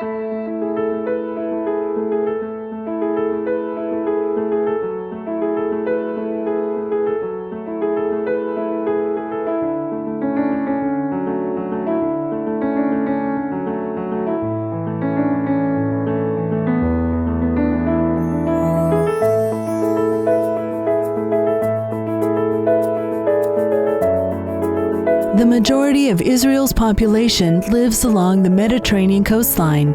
The majority of Israel's population lives along the Mediterranean coastline,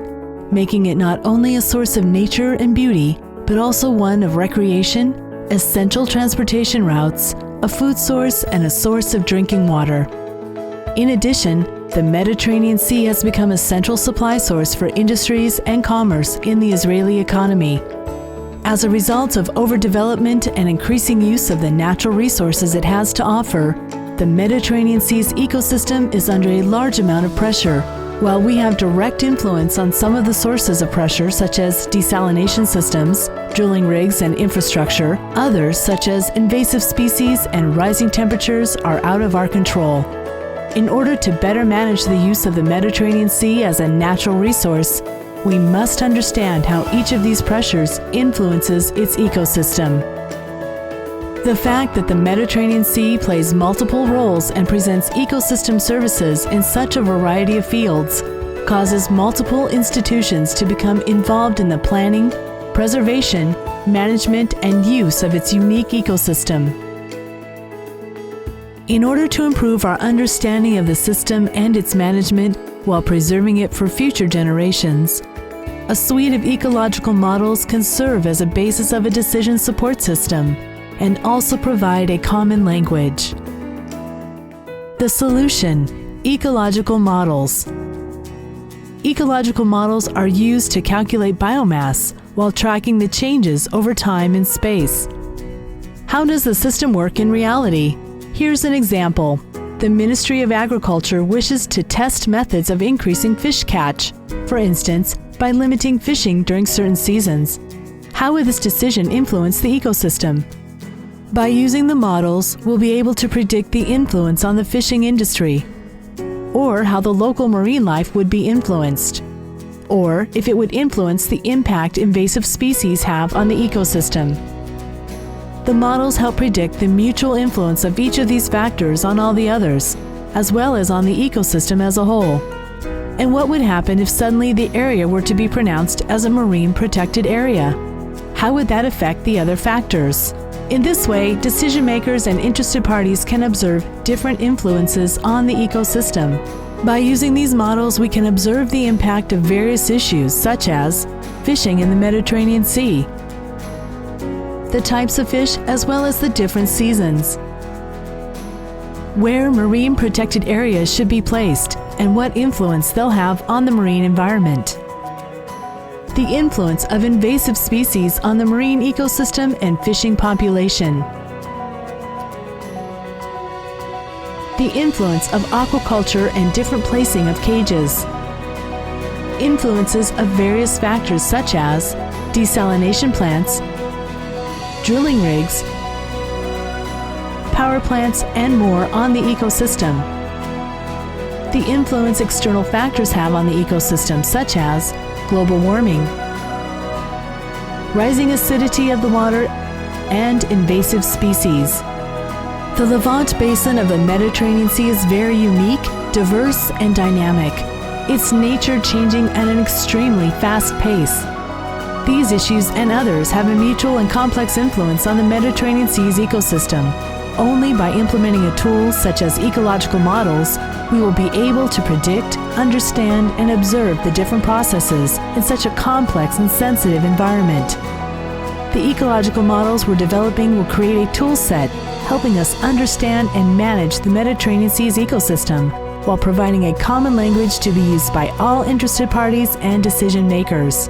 making it not only a source of nature and beauty, but also one of recreation, essential transportation routes, a food source, and a source of drinking water. In addition, the Mediterranean Sea has become a central supply source for industries and commerce in the Israeli economy. As a result of overdevelopment and increasing use of the natural resources it has to offer, the Mediterranean Sea's ecosystem is under a large amount of pressure. While we have direct influence on some of the sources of pressure, such as desalination systems, drilling rigs, and infrastructure, others, such as invasive species and rising temperatures, are out of our control. In order to better manage the use of the Mediterranean Sea as a natural resource, we must understand how each of these pressures influences its ecosystem. The fact that the Mediterranean Sea plays multiple roles and presents ecosystem services in such a variety of fields causes multiple institutions to become involved in the planning, preservation, management, and use of its unique ecosystem. In order to improve our understanding of the system and its management while preserving it for future generations, a suite of ecological models can serve as a basis of a decision support system and also provide a common language. The solution: ecological models. Ecological models are used to calculate biomass while tracking the changes over time and space. How does the system work in reality? Here's an example. The Ministry of Agriculture wishes to test methods of increasing fish catch, for instance, by limiting fishing during certain seasons. How would this decision influence the ecosystem? By using the models, we'll be able to predict the influence on the fishing industry, or how the local marine life would be influenced, or if it would influence the impact invasive species have on the ecosystem. The models help predict the mutual influence of each of these factors on all the others, as well as on the ecosystem as a whole. And what would happen if suddenly the area were to be pronounced as a marine protected area? How would that affect the other factors? In this way, decision makers and interested parties can observe different influences on the ecosystem. By using these models, we can observe the impact of various issues, such as fishing in the Mediterranean Sea, the types of fish, as well as the different seasons, where marine protected areas should be placed, and what influence they'll have on the marine environment, the influence of invasive species on the marine ecosystem and fishing population, the influence of aquaculture and different placing of cages, influences of various factors such as desalination plants, drilling rigs, power plants, and more on the ecosystem, the influence external factors have on the ecosystem such as global warming, rising acidity of the water, and invasive species. The Levant basin of the Mediterranean Sea is very unique, diverse, and dynamic, its nature changing at an extremely fast pace. These issues and others have a mutual and complex influence on the Mediterranean Sea's ecosystem. Only by implementing a tool such as ecological models, we will be able to predict, understand, and observe the different processes in such a complex and sensitive environment. The ecological models we're developing will create a tool set helping us understand and manage the Mediterranean Sea's ecosystem while providing a common language to be used by all interested parties and decision makers.